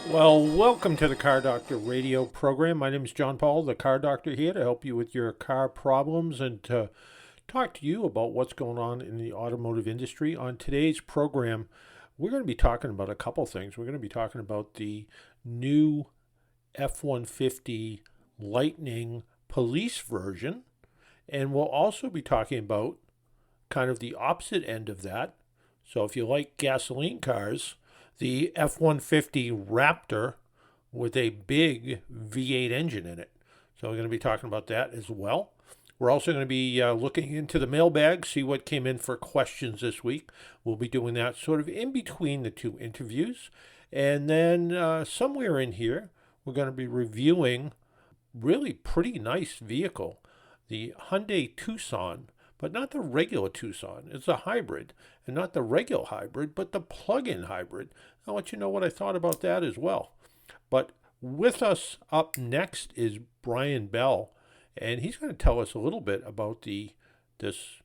Well, welcome to the Car Doctor radio program. My name is John Paul, the Car Doctor, here to help you with your car problems and to talk to you about what's going on in the automotive industry. On today's program, we're going to be talking about a couple things. We're going to be talking about the new F-150 Lightning Police version, and we'll also be talking about kind of the opposite end of that. So if you like gasoline cars, the F-150 Raptor with a big V8 engine in it. So we're going to be talking about that as well. We're also going to be looking into the mailbag, see what came in for questions this week. We'll be doing that sort of in between the two interviews. And then somewhere in here, we're going to be reviewing really pretty nice vehicle, the Hyundai Tucson, but not the regular Tucson. It's a hybrid, and not the regular hybrid, but the plug-in hybrid. I'll let you know what I thought about that as well. But with us up next is Brian Bell, and he's going to tell us a little bit about this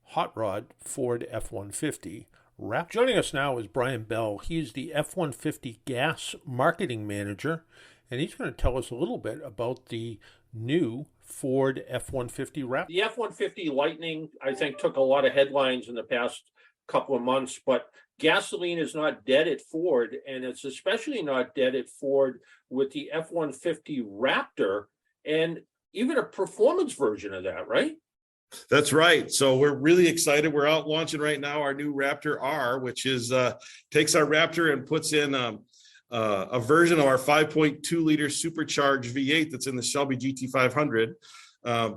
hot rod Ford F-150 Raptor. Joining us now is Brian Bell. He's the F-150 gas marketing manager, and he's going to tell us a little bit about the new Ford F-150 Raptor. The F-150 Lightning, I think, took a lot of headlines in the past couple of months, but gasoline is not dead at Ford, and it's especially not dead at Ford with the F-150 Raptor and even a performance version of that, right? That's right. So we're really excited. We're out launching right now our new Raptor R, which is takes our Raptor and puts in a version of our 5.2 liter supercharged V8 that's in the Shelby GT500.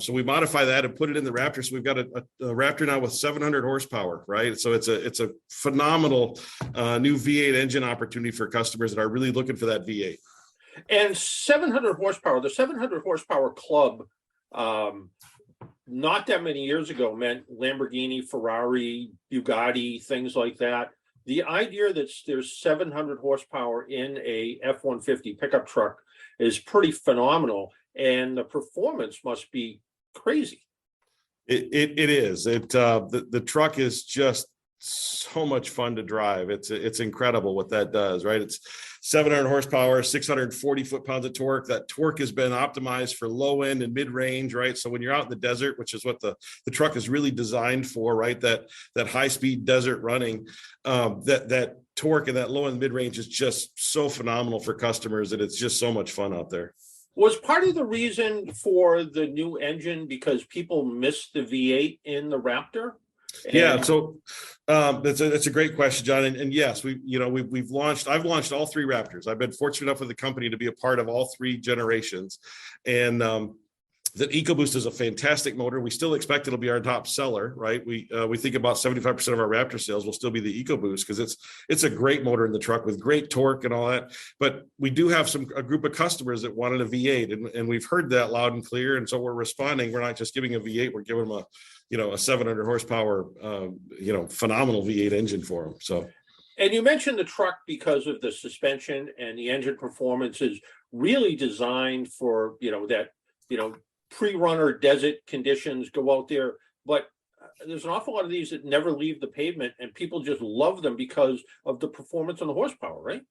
So we modify that and put it in the Raptor. So we've got a Raptor now with 700 horsepower, right? So it's a phenomenal new V8 engine opportunity for customers that are really looking for that V8. And 700 horsepower, the 700 horsepower club, not that many years ago meant Lamborghini, Ferrari, Bugatti, things like that. The idea that there's 700 horsepower in a F-150 pickup truck is pretty phenomenal, and the performance must be crazy. It is. The truck is just so much fun to drive. It's incredible what that does, right? It's 700 horsepower, 640 foot-pounds of torque. That torque has been optimized for low end and mid range, right? So when you're out in the desert, which is what the truck is really designed for, right? That high speed desert running, that torque and that low and mid range is just so phenomenal for customers, and it's just so much fun out there. Was part of the reason for the new engine because people missed the V8 in the Raptor? Yeah, so that's a great question, John. And yes, we've launched. I've launched all three Raptors. I've been fortunate enough with the company to be a part of all three generations, and the EcoBoost is a fantastic motor. We still expect it'll be our top seller, right? We think about 75% of our Raptor sales will still be the EcoBoost because it's a great motor in the truck with great torque and all that. But we do have a group of customers that wanted a V8, and we've heard that loud and clear. And so we're responding. We're not just giving a V8; we're giving them a 700 horsepower, phenomenal V8 engine for them. So. And you mentioned the truck because of the suspension and the engine performance is really designed for, pre-runner desert conditions, go out there. But there's an awful lot of these that never leave the pavement, and people just love them because of the performance and the horsepower, right?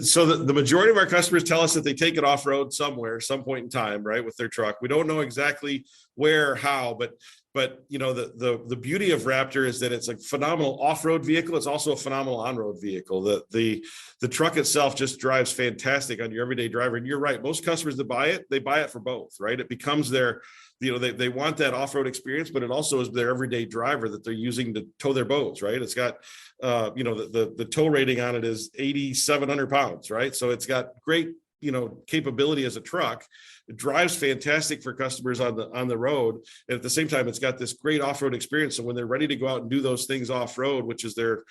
So the majority of our customers tell us that they take it off-road somewhere, some point in time, right, with their truck. We don't know exactly where, how, but the beauty of Raptor is that it's a phenomenal off-road vehicle. It's also a phenomenal on-road vehicle. The truck itself just drives fantastic on your everyday driver. And you're right, most customers that buy it, they buy it for both, right? It becomes their, they want that off-road experience, but it also is their everyday driver that they're using to tow their boats, right? It's got, the tow rating on it is 8,700 pounds, right? So it's got great, capability as a truck. It drives fantastic for customers on the road. And at the same time, it's got this great off-road experience. So when they're ready to go out and do those things off-road, which is their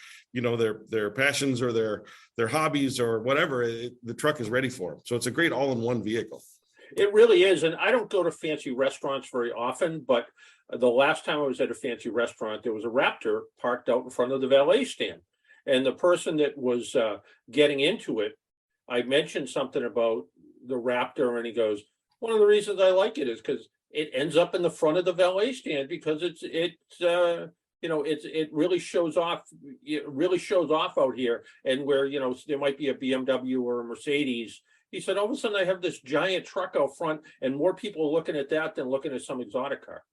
passions or their hobbies or whatever, the truck is ready for them. So it's a great all-in-one vehicle. It really is. And I don't go to fancy restaurants very often, but the last time I was at a fancy restaurant, there was a Raptor parked out in front of the valet stand. And the person that was getting into it, I mentioned something about the Raptor, and he goes, one of the reasons I like it is because it ends up in the front of the valet stand because it's it really shows off. It really shows off out here, and where there might be a BMW or a Mercedes. He said, all of a sudden, I have this giant truck out front, and more people are looking at that than looking at some exotic car.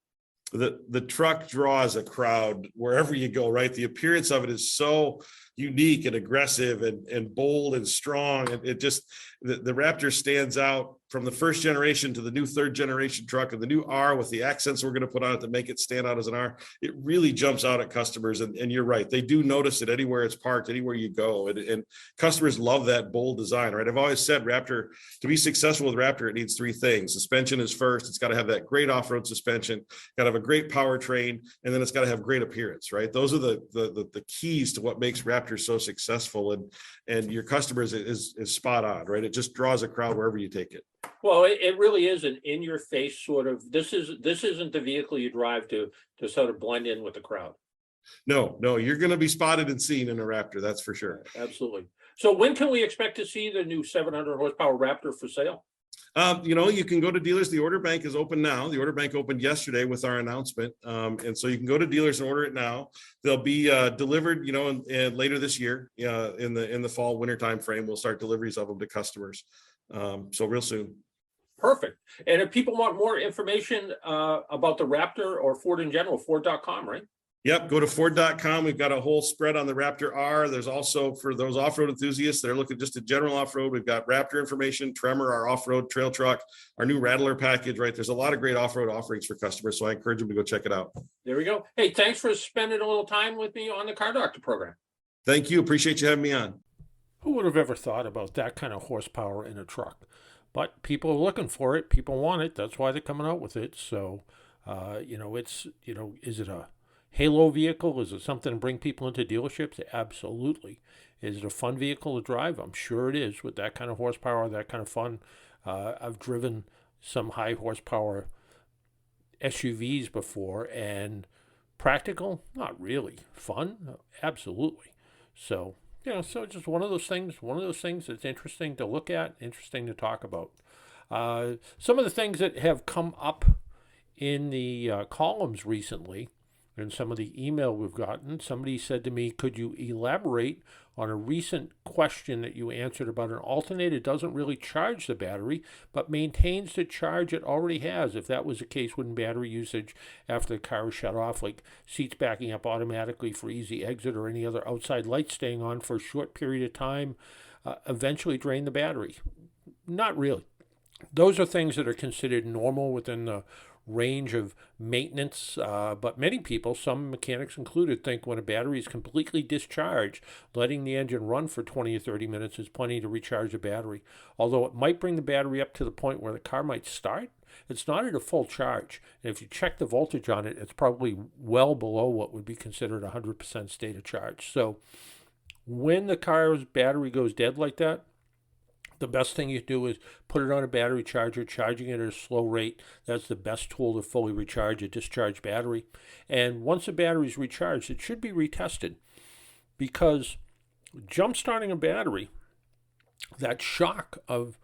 The truck draws a crowd wherever you go, right? The appearance of it is so unique and aggressive and bold and strong. And it just, the Raptor stands out from the first generation to the new third generation truck, and the new R with the accents we're going to put on it to make it stand out as an R. It really jumps out at customers. And you're right. They do notice it anywhere it's parked, anywhere you go. And customers love that bold design, right? I've always said Raptor, to be successful with Raptor, it needs three things. Suspension is first. It's got to have that great off-road suspension, got to have a great powertrain, and then it's got to have great appearance, right? Those are the keys to what makes Raptor so successful. And your customers is spot on, right? It just draws a crowd wherever you take it. Well, it really is an in-your-face sort of. This isn't the vehicle you drive to sort of blend in with the crowd. No, you're going to be spotted and seen in a Raptor, that's for sure. Absolutely. So when can we expect to see the new 700 horsepower Raptor for sale? You can go to dealers. The order bank is open now. The order bank opened yesterday with our announcement. And so you can go to dealers and order it now. They'll be delivered, and later this year, in the fall, winter time frame, we'll start deliveries of them to customers. So real soon. Perfect. And if people want more information about the Raptor or Ford in general, Ford.com, right? Yep, go to Ford.com. We've got a whole spread on the Raptor R. There's also, for those off-road enthusiasts that are looking just at general off-road, we've got Raptor information, Tremor, our off-road trail truck, our new Rattler package, right? There's a lot of great off-road offerings for customers, so I encourage them to go check it out. There we go. Hey, thanks for spending a little time with me on the Car Doctor program. Thank you. Appreciate you having me on. Who would have ever thought about that kind of horsepower in a truck? But people are looking for it. People want it. That's why they're coming out with it. So, is it a halo vehicle? Is it something to bring people into dealerships? Absolutely. Is it a fun vehicle to drive? I'm sure it is, with that kind of horsepower, that kind of fun. I've driven some high horsepower SUVs before, and practical? Not really. Fun? Absolutely. So, so just one of those things that's interesting to look at, interesting to talk about. Some of the things that have come up in the columns recently, and some of the email we've gotten, somebody said to me, could you elaborate on a recent question that you answered about an alternator doesn't really charge the battery, but maintains the charge it already has? If that was the case, wouldn't battery usage after the car is shut off, like seats backing up automatically for easy exit or any other outside lights staying on for a short period of time, eventually drain the battery? Not really. Those are things that are considered normal within the range of maintenance, but many people, some mechanics included, think when a battery is completely discharged, letting the engine run for 20 or 30 minutes is plenty to recharge the battery. Although it might bring the battery up to the point where the car might start, it's not at a full charge. And if you check the voltage on it, it's probably well below what would be considered 100% state of charge. So when the car's battery goes dead like that, the best thing you do is put it on a battery charger, charging it at a slow rate. That's the best tool to fully recharge a discharged battery. And once the battery is recharged, it should be retested, because jump-starting a battery, that shock of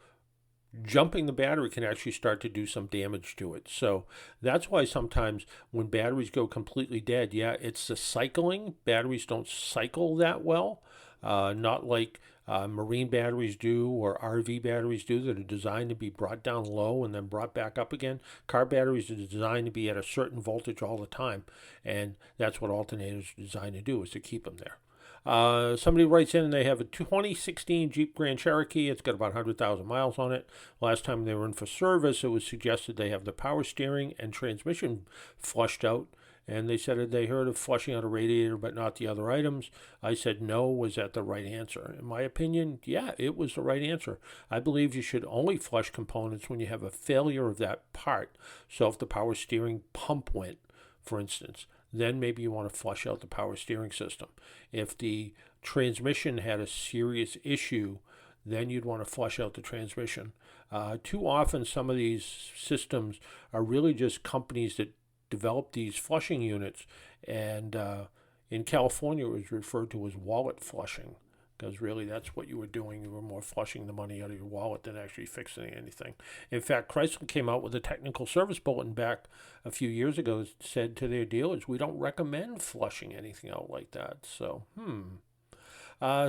jumping the battery can actually start to do some damage to it. So that's why sometimes when batteries go completely dead, it's the cycling. Batteries don't cycle that well, not like marine batteries do or RV batteries do, that are designed to be brought down low and then brought back up again. Car batteries are designed to be at a certain voltage all the time, and that's what alternators are designed to do, is to keep them there. Somebody writes in and they have a 2016 Jeep Grand Cherokee. It's got about 100,000 miles on it. Last time they were in for service, it was suggested they have the power steering and transmission flushed out. And they said they heard of flushing out a radiator, but not the other items. I said no. Was that the right answer? In my opinion, yeah, it was the right answer. I believe you should only flush components when you have a failure of that part. So if the power steering pump went, for instance, then maybe you want to flush out the power steering system. If the transmission had a serious issue, then you'd want to flush out the transmission. Too often, some of these systems are really just companies that develop these flushing units, and in California it was referred to as wallet flushing. because really that's what you were doing. You were more flushing the money out of your wallet than actually fixing anything. In fact, Chrysler came out with a technical service bulletin back a few years ago that said to their dealers, we don't recommend flushing anything out like that. So,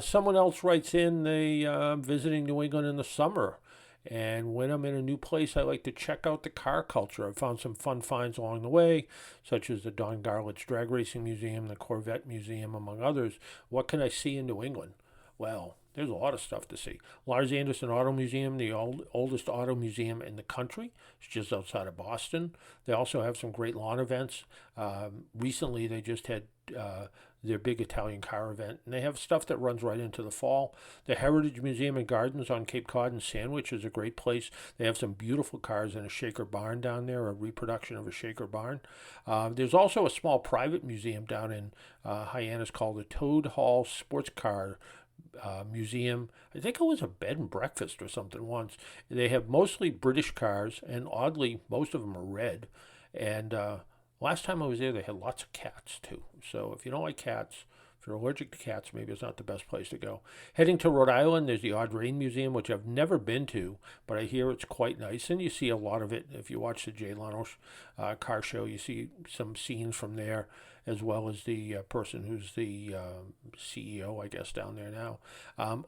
someone else writes in, they visiting New England in the summer. And when I'm in a new place, I like to check out the car culture. I've found some fun finds along the way, such as the Don Garlitz Drag Racing Museum, the Corvette Museum, among others. What can I see in New England? Well, there's a lot of stuff to see. Lars Anderson Auto Museum, the oldest auto museum in the country. It's just outside of Boston. They also have some great lawn events. Recently, they just had their big Italian car event, and they have stuff that runs right into the fall. The Heritage Museum and Gardens on Cape Cod and Sandwich is a great place. They have some beautiful cars in a Shaker barn down there, a reproduction of a Shaker barn. There's also a small private museum down in Hyannis called the Toad Hall Sports Car Museum. I think it was a bed and breakfast or something once. They have mostly British cars, and oddly, most of them are red. And last time I was there, they had lots of cats too. So if you don't like cats, if you're allergic to cats, maybe it's not the best place to go. Heading to Rhode Island, there's the Odd Rain Museum, which I've never been to, but I hear it's quite nice. And you see a lot of it. If you watch the Jay Leno car show, you see some scenes from there, as well as the person who's the CEO, I guess, down there now.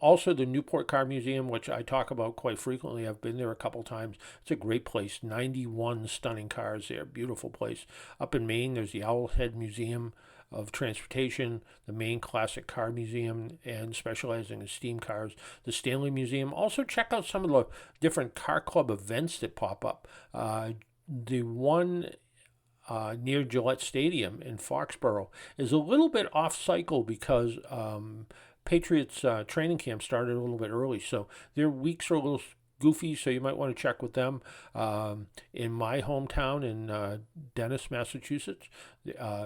Also, the Newport Car Museum, which I talk about quite frequently. I've been there a couple times. It's a great place. 91 stunning cars there. Beautiful place. Up in Maine, there's the Owlhead Museum of Transportation, the Maine Classic Car Museum, and specializing in steam cars, the Stanley Museum. Also, check out some of the different car club events that pop up. The one near Gillette Stadium in Foxborough is a little bit off cycle because Patriots training camp started a little bit early, so their weeks are a little goofy, so you might want to check with them. In my hometown in Dennis, Massachusetts,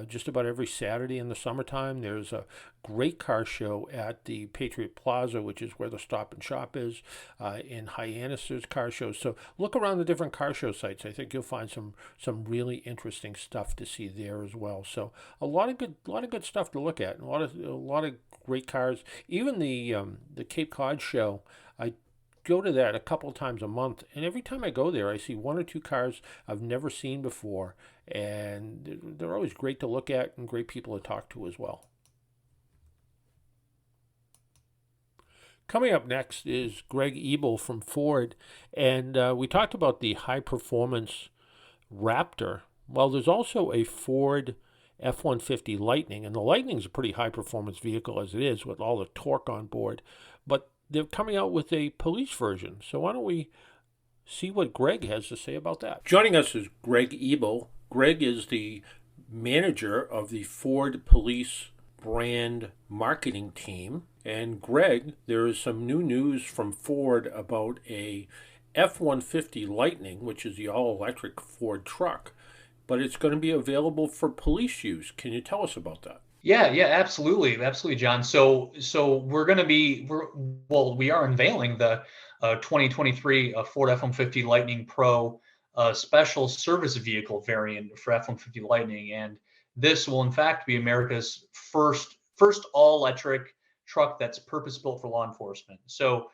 just about every Saturday in the summertime, there's a great car show at the Patriot Plaza, which is where the Stop and Shop is. In Hyannis, there's car shows. So look around the different car show sites. I think you'll find some really interesting stuff to see there as well. So a lot of good stuff to look at. A lot of great cars. Even the Cape Cod show, I go to that a couple of times a month, and every time I go there I see one or two cars I've never seen before, and they're always great to look at and great people to talk to as well. Coming up next is Greg Ebel from Ford, and we talked about the high performance Raptor. Well, there's also a Ford F-150 Lightning, and the Lightning is a pretty high performance vehicle as it is with all the torque on board, but they're coming out with a police version. So why don't we see what Greg has to say about that? Joining us is Greg Ebel. Greg is the manager of the Ford Police brand marketing team. And Greg, there is some new news from Ford about a F-150 Lightning, which is the all-electric Ford truck, but it's going to be available for police use. Can you tell us about that? Yeah, absolutely, John. So we are unveiling the 2023 Ford F-150 Lightning Pro special service vehicle variant for F-150 Lightning, and this will in fact be America's first all-electric truck that's purpose-built for law enforcement. So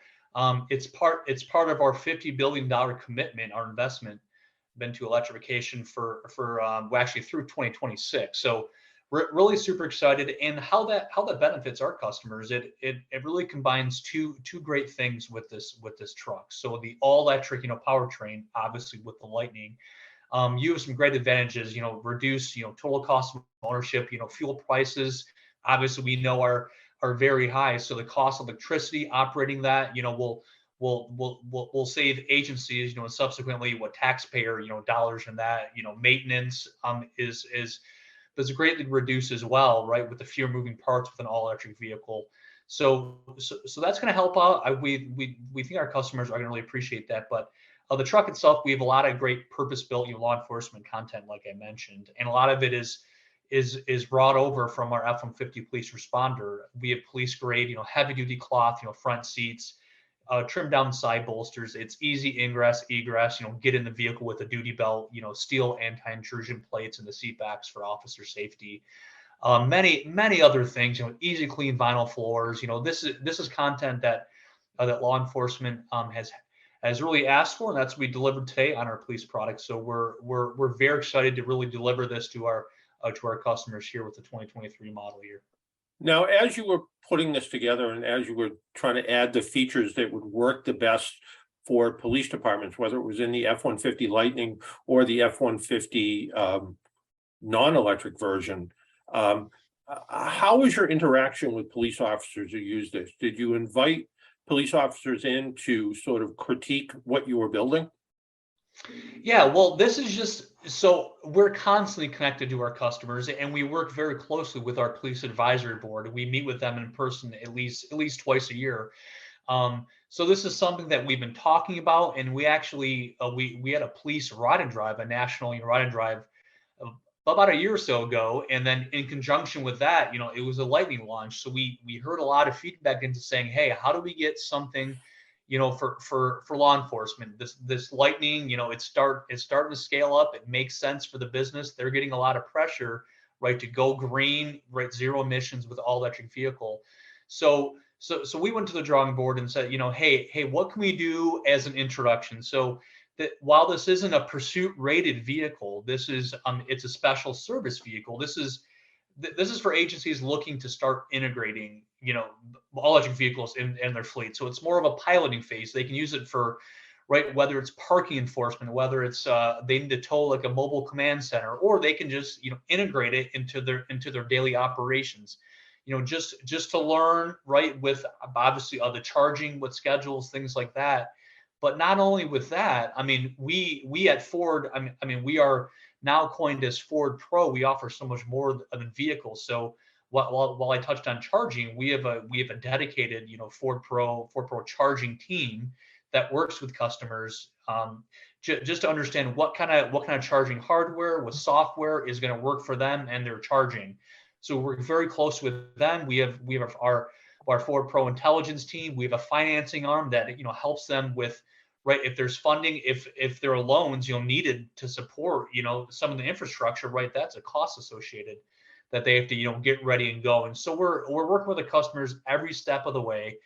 it's part of our $50 billion commitment, our investment into electrification for actually through 2026. So we're really super excited, and how that benefits our customers. It really combines two great things with this truck. So the all electric powertrain, obviously with the Lightning, you have some great advantages. Reduce total cost of ownership. Fuel prices obviously we know are very high. So the cost of electricity operating that will save agencies and subsequently taxpayer dollars in that. Maintenance is greatly reduced as well, right, with the fewer moving parts with an all-electric vehicle. So that's going to help out. We think our customers are going to really appreciate that. But the truck itself, we have a lot of great purpose-built law enforcement content, like I mentioned, and a lot of it is brought over from our F-150 police responder. We have police-grade, heavy-duty cloth, front seats, trimmed down side bolsters. It's easy ingress, egress, get in the vehicle with a duty belt, steel anti-intrusion plates and the seat backs for officer safety. many other things. Easy clean vinyl floors. This is content that that law enforcement has really asked for, and that's what we delivered today on our police products. So we're very excited to really deliver this to our customers here with the 2023 model year. Now, as you were putting this together and as you were trying to add the features that would work the best for police departments, whether it was in the F-150 Lightning or the F-150 non-electric version, how was your interaction with police officers who use this? Did you invite police officers in to sort of critique what you were building? Yeah, well, this is just so we're constantly connected to our customers, and we work very closely with our police advisory board. We meet with them in person at least twice a year. So this is something that we've been talking about, and we actually we had a police ride and drive, a national ride and drive about a year or so ago, and then in conjunction with that, it was a Lightning launch. So we heard a lot of feedback into saying, hey, how do we get something for law enforcement? This Lightning, it's starting to scale up. It makes sense for the business. They're getting a lot of pressure, right, to go green, right, zero emissions with all electric vehicle. So we went to the drawing board and said, hey, what can we do as an introduction? So that while this isn't a pursuit rated vehicle, this is it's a special service vehicle. This is for agencies looking to start integrating, all electric vehicles in their fleet. So it's more of a piloting phase. They can use it for, right, whether it's parking enforcement, whether it's they need to tow like a mobile command center, or they can just integrate it into their daily operations. Just to learn, right, with obviously the charging, with schedules, things like that. But not only with that, we at Ford, we are now coined as Ford Pro. We offer so much more than vehicles. So while I touched on charging, we have a dedicated Ford Pro charging team that works with customers just to understand what kind of charging hardware with software is going to work for them and their charging. So we're very close with them. We have our Ford Pro intelligence team. We have a financing arm that helps them with, right, if there's funding, if there are loans needed to support some of the infrastructure, right, that's a cost associated that they have to get ready and go. And so we're working with the customers every step of the way,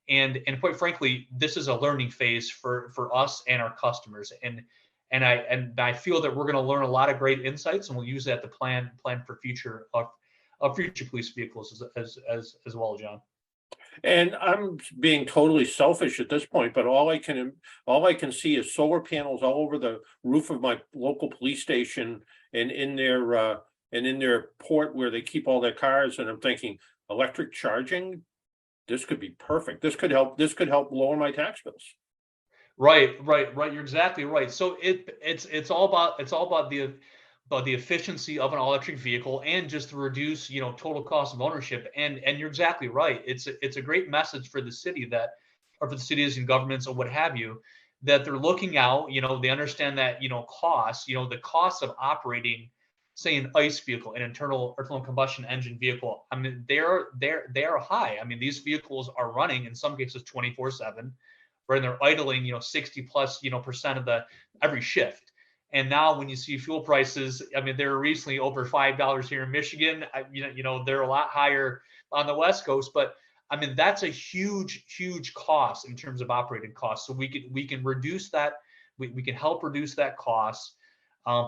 and quite frankly, this is a learning phase for us and our customers. And I feel that we're going to learn a lot of great insights, and we'll use that to plan for future police vehicles as well, John. And I'm being totally selfish at this point, but all I can see is solar panels all over the roof of my local police station and in their port where they keep all their cars. And I'm thinking, electric charging, this could be perfect. This could help lower my tax bills. Right. You're exactly right. So it's all about the efficiency of an all-electric vehicle and just to reduce total cost of ownership. And you're exactly right. It's a great message for the city or for the cities and governments or what have you, that they're looking out. They understand that costs. The cost of operating, say, an ICE vehicle, an internal combustion engine vehicle. They are high. These vehicles are running in some cases 24/7, right? And they're idling 60+% of every shift. And now when you see fuel prices, they're recently over $5 here in Michigan. They're a lot higher on the West Coast, but that's a huge cost in terms of operating costs. So we can reduce that. We can help reduce that cost,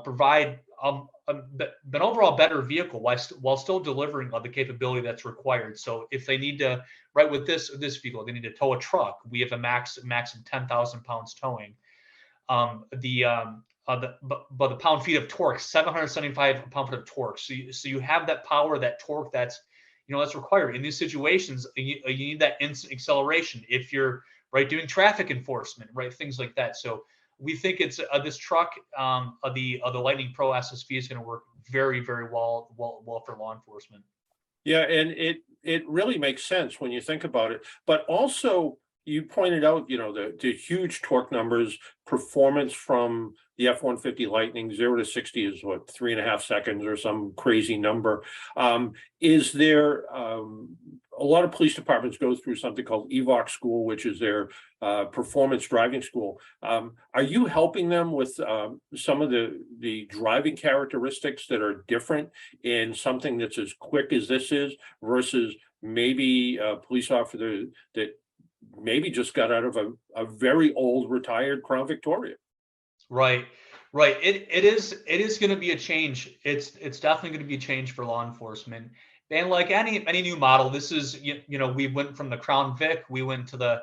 provide an overall better vehicle while still delivering the capability that's required. So if they need to, right, with this vehicle, they need to tow a truck, we have a max of 10,000 pounds towing. But the pound-feet of torque, 775 pound-feet of torque. So you have that power, that torque that's required in these situations. You need that instant acceleration if you're, right, doing traffic enforcement, right, things like that. So we think it's this truck, the Lightning Pro SSV is going to work very, very well for law enforcement. Yeah, and it really makes sense when you think about it. But also, you pointed out, the huge torque numbers, performance from the F-150 Lightning, 0 to 60 is what, 3.5 seconds or some crazy number. Is there a lot of police departments go through something called EVOC school, which is their performance driving school. Are you helping them with some of the driving characteristics that are different in something that's as quick as this is versus maybe a police officer that maybe just got out of a very old retired Crown Victoria? Right. Right. It is going to be a change. It's definitely going to be a change for law enforcement. And like any new model, this is we went from the Crown Vic, we went to the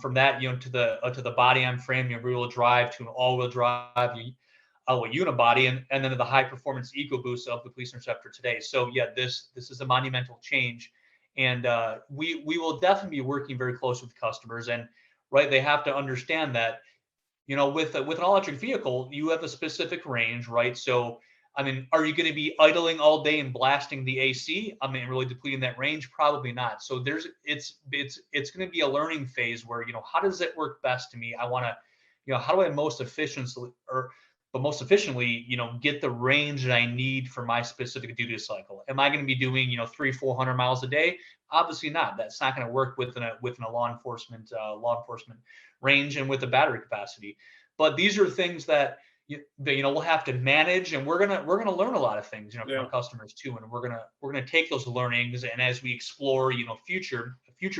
from that to the body on frame, rear-wheel drive to an all-wheel drive, a unibody, and then to the high performance EcoBoost of the Police Interceptor today. So yeah, this is a monumental change, and we will definitely be working very close with customers. And right, they have to understand that with an all-electric vehicle, you have a specific range, right? So, I mean, are you going to be idling all day and blasting the AC? I mean, really depleting that range? Probably not. So it's going to be a learning phase where, how does it work best to me? I want to, how do I most efficiently get the range that I need for my specific duty cycle? Am I going to be doing, 300-400 miles a day? Obviously not. That's not going to work within a law enforcement range and with the battery capacity. But these are things that we'll have to manage, and we're gonna learn a lot of things from our customers too, and we're gonna take those learnings, and as we explore future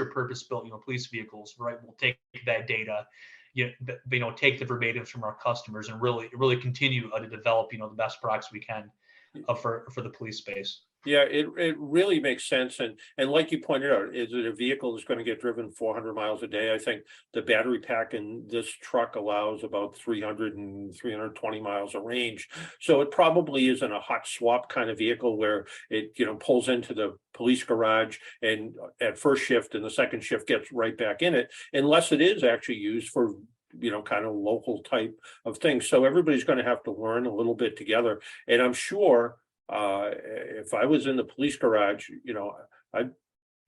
purpose built police vehicles, right, we'll take that data, take the verbatims from our customers and really continue to develop the best products we can for the police space. Yeah, it really makes sense. And like you pointed out, is it a vehicle that's going to get driven 400 miles a day? I think the battery pack in this truck allows about 300 and 320 miles of range. So it probably isn't a hot swap kind of vehicle where it, pulls into the police garage and at first shift and the second shift gets right back in it, unless it is actually used for kind of local type of things. So everybody's going to have to learn a little bit together. And I'm sure if I was in the police garage, I'd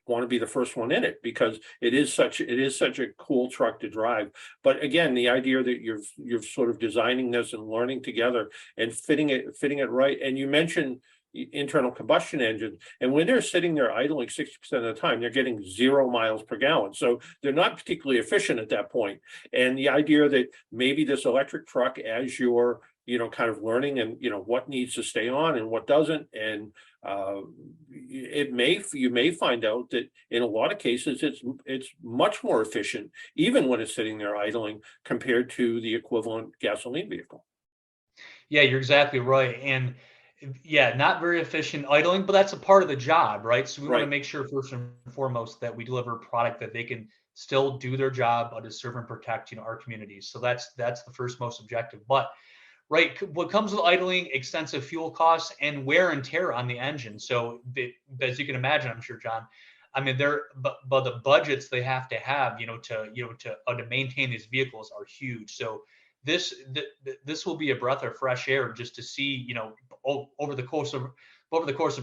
want to be the first one in it because it is such a cool truck to drive. But again, the idea that you're sort of designing this and learning together and fitting it right. And you mentioned internal combustion engines, and when they're sitting there idling 60% of the time, they're getting 0 miles per gallon. So they're not particularly efficient at that point. And the idea that maybe this electric truck, as you're kind of learning and what needs to stay on and what doesn't, and you may find out that in a lot of cases it's much more efficient even when it's sitting there idling compared to the equivalent gasoline vehicle. Yeah, you're exactly right. And yeah, not very efficient idling, but that's a part of the job, right? So we want to make sure first and foremost that we deliver a product that they can still do their job to serve and protect our communities. So that's the first most objective. But right, what comes with idling, extensive fuel costs and wear and tear on the engine. So as you can imagine, I'm sure, John, I mean, but the budgets they have to have, to maintain these vehicles are huge. So this will be a breath of fresh air just to see, over the course of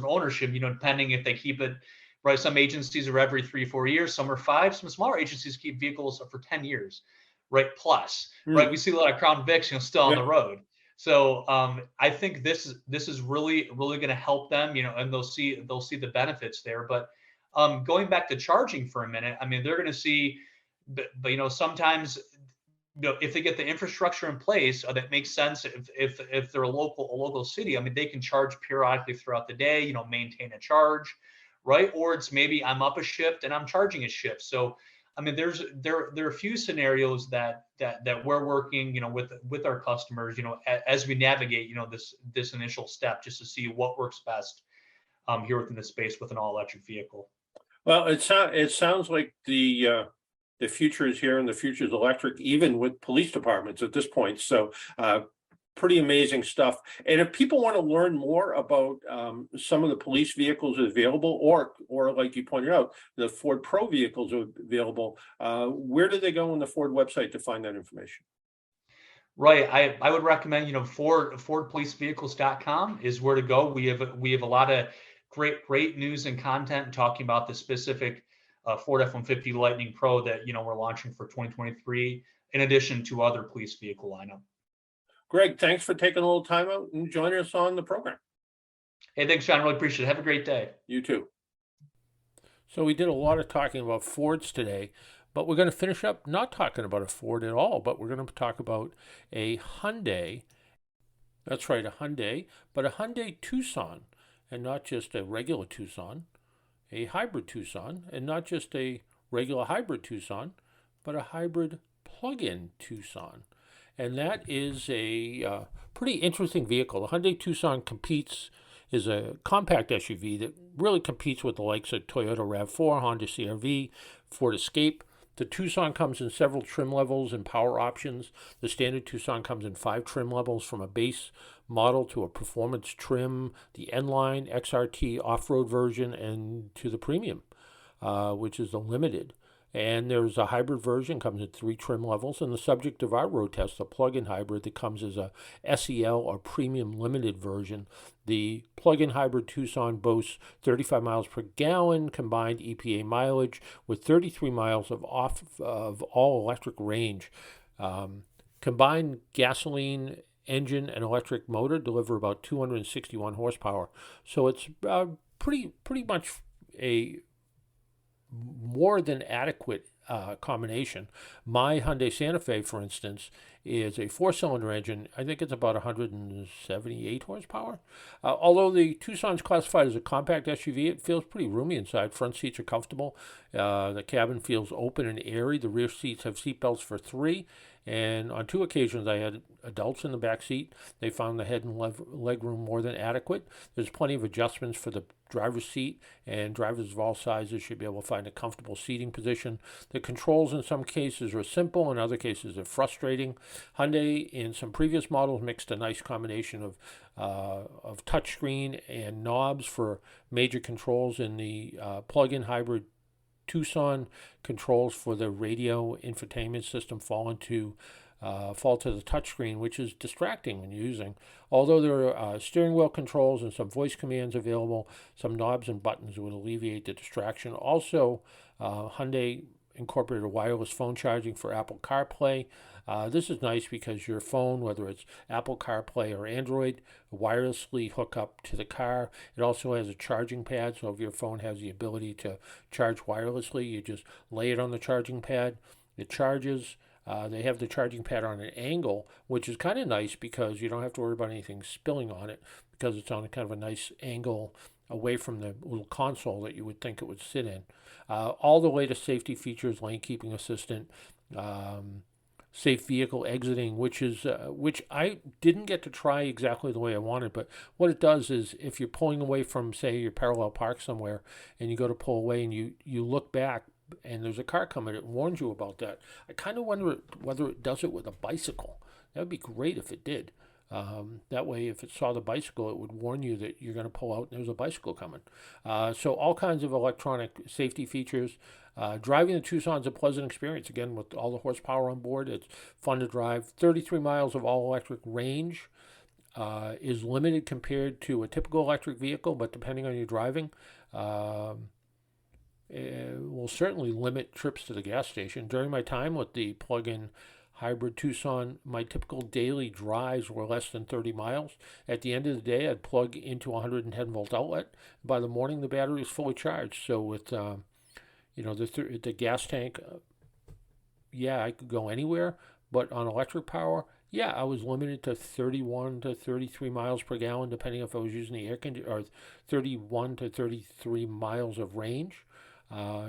ownership, depending if they keep it right. Some agencies are every 3-4 years, some are 5, some smaller agencies keep vehicles for 10 years, right? Plus, right. We see a lot of Crown Vics, still on the road. So I think this is really going to help them, and they'll see the benefits there. But going back to charging for a minute, I mean, they're going to see, but sometimes, if they get the infrastructure in place that makes sense, if they're a local city, I mean, they can charge periodically throughout the day, maintain a charge, right? Or it's maybe I'm up a shift and I'm charging a shift. So I mean, there are a few scenarios that we're working, with our customers, as we navigate, this initial step, just to see what works best here within the space with an all-electric vehicle. Well, it sounds like the future is here and the future is electric, even with police departments at this point. So pretty amazing stuff. And if people want to learn more about some of the police vehicles available, or like you pointed out, the Ford Pro vehicles are available, where do they go on the Ford website to find that information? Right. I would recommend, FordPoliceVehicles.com is where to go. We have a lot of great news and content talking about the specific Ford F-150 Lightning Pro that, we're launching for 2023, in addition to other police vehicle lineup. Greg, thanks for taking a little time out and joining us on the program. Hey, thanks, John. Really appreciate it. Have a great day. You too. So we did a lot of talking about Fords today, but we're going to finish up not talking about a Ford at all, but we're going to talk about a Hyundai. That's right, a Hyundai, but a Hyundai Tucson, and not just a regular Tucson, a hybrid Tucson, and not just a regular hybrid Tucson, but a hybrid plug-in Tucson. And that is a pretty interesting vehicle. The Hyundai Tucson is a compact SUV that really competes with the likes of Toyota RAV4, Honda CR-V, Ford Escape. The Tucson comes in several trim levels and power options. The standard Tucson comes in 5 trim levels, from a base model to a performance trim, the N-Line, XRT off-road version, and to the premium, which is the limited. And there's a hybrid version, comes in 3 trim levels, and the subject of our road test, the plug-in hybrid that comes as a SEL or premium limited version. The plug-in hybrid Tucson boasts 35 miles per gallon combined EPA mileage with 33 miles of all-electric range. Combined gasoline engine and electric motor deliver about 261 horsepower. So it's pretty much a more than adequate combination. My Hyundai Santa Fe, for instance, is a 4-cylinder engine. I think it's about 178 horsepower. Although the Tucson's classified as a compact SUV, it feels pretty roomy inside. Front seats are comfortable. The cabin feels open and airy. The rear seats have seat belts for 3. And on 2 occasions, I had adults in the back seat. They found the head and leg room more than adequate. There's plenty of adjustments for the driver's seat, and drivers of all sizes should be able to find a comfortable seating position. The controls in some cases are simple, in other cases are frustrating. Hyundai, in some previous models, mixed a nice combination of touchscreen and knobs for major controls. In the plug-in hybrid Tucson, controls for the radio infotainment system fall to the touchscreen, which is distracting when you're using. Although there are steering wheel controls and some voice commands available, some knobs and buttons would alleviate the distraction. Also, Hyundai incorporated a wireless phone charging for Apple CarPlay. This is nice because your phone, whether it's Apple CarPlay or Android, wirelessly hook up to the car. It also has a charging pad, so if your phone has the ability to charge wirelessly, you just lay it on the charging pad. It charges. They have the charging pad on an angle, which is kind of nice because you don't have to worry about anything spilling on it because it's on a kind of a nice angle away from the little console that you would think it would sit in. All the latest safety features, lane keeping assistant, safe vehicle exiting, which I didn't get to try exactly the way I wanted, but what it does is if you're pulling away from, say, your parallel park somewhere and you go to pull away and you look back and there's a car coming, it warns you about that. I kind of wonder whether it does it with a bicycle. That would be great if it did. That way, if it saw the bicycle, it would warn you that you're going to pull out and there's a bicycle coming. So all kinds of electronic safety features. Driving the Tucson's a pleasant experience. Again, with all the horsepower on board, it's fun to drive. 33 miles of all-electric range is limited compared to a typical electric vehicle, but depending on your driving, it will certainly limit trips to the gas station. During my time with the plug-in hybrid Tucson, my typical daily drives were less than 30 miles. At the end of the day, I'd plug into a 110-volt outlet. By the morning, the battery was fully charged. So with the gas tank, I could go anywhere. But on electric power, I was limited to 31 to 33 miles per gallon, depending if I was using the air conditioner, or 31 to 33 miles of range.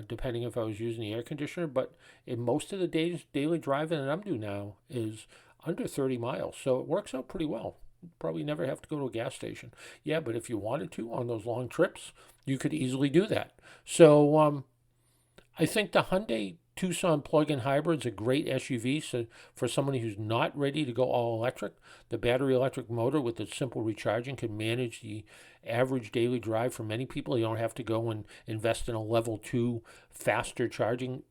Depending if I was using the air conditioner, but in most of the daily driving that I'm doing now is under 30 miles, so it works out pretty well. Probably never have to go to a gas station. Yeah, but if you wanted to on those long trips, you could easily do that. So I think the Hyundai Tucson plug-in hybrid is a great SUV. So for somebody who's not ready to go all electric, the battery electric motor with its simple recharging can manage the average daily drive for many people. You don't have to go and invest in a level 2 faster charging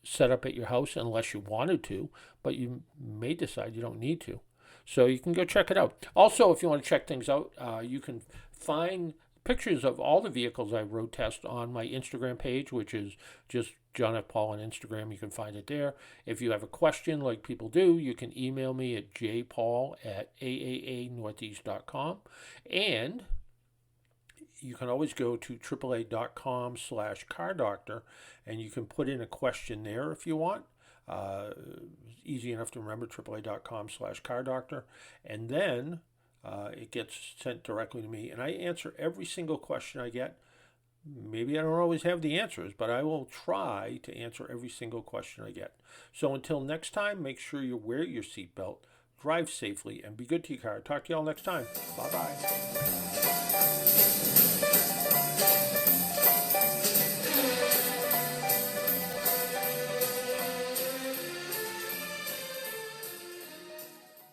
setup at your house unless you wanted to, but you may decide you don't need to. So you can go check it out. Also, if you want to check things out, you can find pictures of all the vehicles I road test on my Instagram page, which is just John F. Paul on Instagram. You can find it there. If you have a question like people do, you can email me at jpaul@aaanortheast.com. And you can always go to AAA.com/car doctor, and you can put in a question there if you want. Easy enough to remember, AAA.com/car doctor. And then it gets sent directly to me, and I answer every single question I get. Maybe I don't always have the answers, but I will try to answer every single question I get. So until next time, make sure you wear your seatbelt, drive safely, and be good to your car. Talk to y'all next time. Bye-bye.